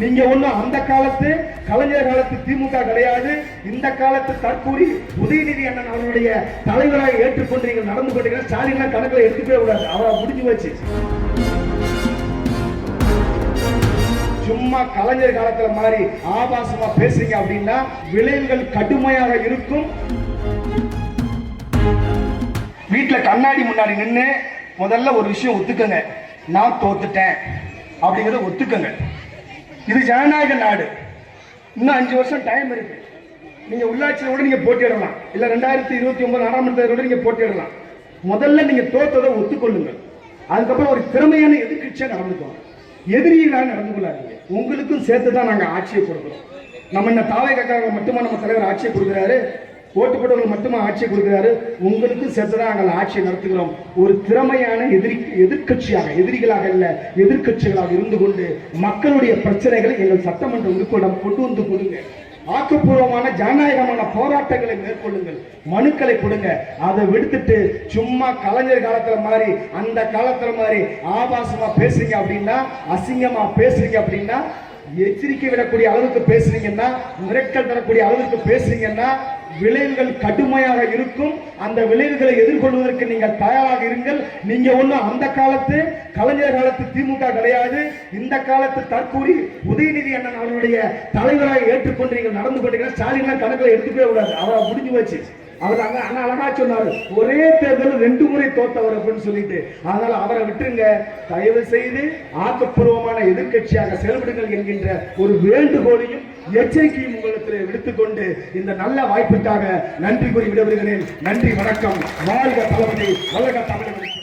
நீங்க ஒண்ணும் அந்த காலத்து கலைஞர் காலத்து திமுக கிடையாது. இந்த காலத்து தற்கூரி உதயநிதி அண்ணன் அவருடைய தலைவராக ஏற்றுக்கொண்டு நீங்கள் நடந்து கொண்டீங்க. ஸ்டாலின் கணக்கில் எடுத்துக்கவே கூடாது, அவரை முடிஞ்சு வச்சு. சும்மா கலைஞர் காலத்துல மாதிரி ஆபாசமா பேசுறீங்க அப்படின்னா விளைவுகள் கடுமையாக இருக்கும். வீட்டுல கண்ணாடி முன்னாடி நின்று முதல்ல ஒரு விஷயம் ஒத்துக்கங்க, நான் தோத்துட்டேன் அப்படிங்கறத ஒத்துக்கங்க. இது ஜனநாயக நாடு. இன்னும் 5 வருஷம் டைம் இருக்கு. நீங்க உள்ளாட்சியில கூட நீங்க போட்டியிடலாம், இல்ல 2029 நாடாளுமன்றத்தில் நீங்க போட்டியிடலாம். முதல்ல நீங்க தோத்ததை ஒத்துக்கொள்ளுங்கள். அதுக்கப்புறம் ஒரு திறமையான எதிர்கட்சியா நடந்துக்கோங்க. எதிரிகளாக நடந்து கொள்ளாதீங்க. உங்களுக்கும் சேர்த்து தான் நாங்கள் ஆட்சியை கொடுக்குறோம். நம்ம என்ன தாவை கக்காக மட்டுமா நம்ம தலைவர் ஆட்சியை கொடுக்குறாரு, ஓட்டு போட்டவர்கள் மட்டுமா ஆட்சியை கொடுக்குறாரு? உங்களுக்கும் சேர்த்து தான் நாங்கள் ஆட்சியை நடத்துகிறோம். ஒரு திறமையான எதிர்கட்சியாக, எதிரிகளாக இல்ல எதிர்கட்சிகளாக இருந்து கொண்டு மக்களுடைய பிரச்சனைகளை எங்கள் சட்டமன்ற உறுப்பினரிடம் கொண்டு வந்து கொடுங்க. ஆக்கப்பூர்வமான ஜனநாயகமான போராட்டங்களை மேற்கொள்ளுங்கள், மனுக்களை கொடுங்க. அதை விடுத்துட்டு சும்மா கலைஞர் காலத்துல மாதிரி அந்த காலத்துல மாதிரி ஆபாசமா பேசுறீங்க அப்படின்னா, அசிங்கமா பேசுறீங்க அப்படின்னா, எச்சரிக்கை விடக்கூடிய அளவுக்கு பேசுறீங்கன்னா, மிரட்டல் தரக்கூடிய அளவுக்கு பேசுறீங்கன்னா விளைவுகள் கடுமையாக இருக்கும். அந்த விளைவுகளை எதிர்கொள்வதற்கு நீங்கள் தயாராக இருங்கள். நீங்க ஒண்ணும் அந்த காலத்து கலைஞர் காலத்து திமுக கிடையாது. இந்த காலத்து தற்கூரி உதயநிதி அண்ணன் அவருடைய தலைவராக ஏற்றுக்கொண்டு நீங்கள் நடந்து கொண்டீங்க. ஸ்டாலின் கணக்கில் எடுத்துக்கவே கூடாது, அவரை முடிஞ்சு வச்சு. அவர் அங்க அழகா சொன்னாரு, ஒரே தேர்தல் 2 முறை தோத்தவர் அப்படின்னு சொல்லிட்டு. அதனால அவரை விட்டுருங்க. தயவு செய்து ஆக்கப்பூர்வமான எதிர்கட்சியாக செயல்படுங்கள் என்கின்ற ஒரு வேண்டுகோளையும் எச்சரிக்கையும் உங்களுக்கு விடுத்துக்கொண்டு இந்த நல்ல வாய்ப்புக்காக நன்றி கூறி விடைபெறுகிறேன். நன்றி, வணக்கம். வாழ்க தளபதி, வளர்க தமிழக.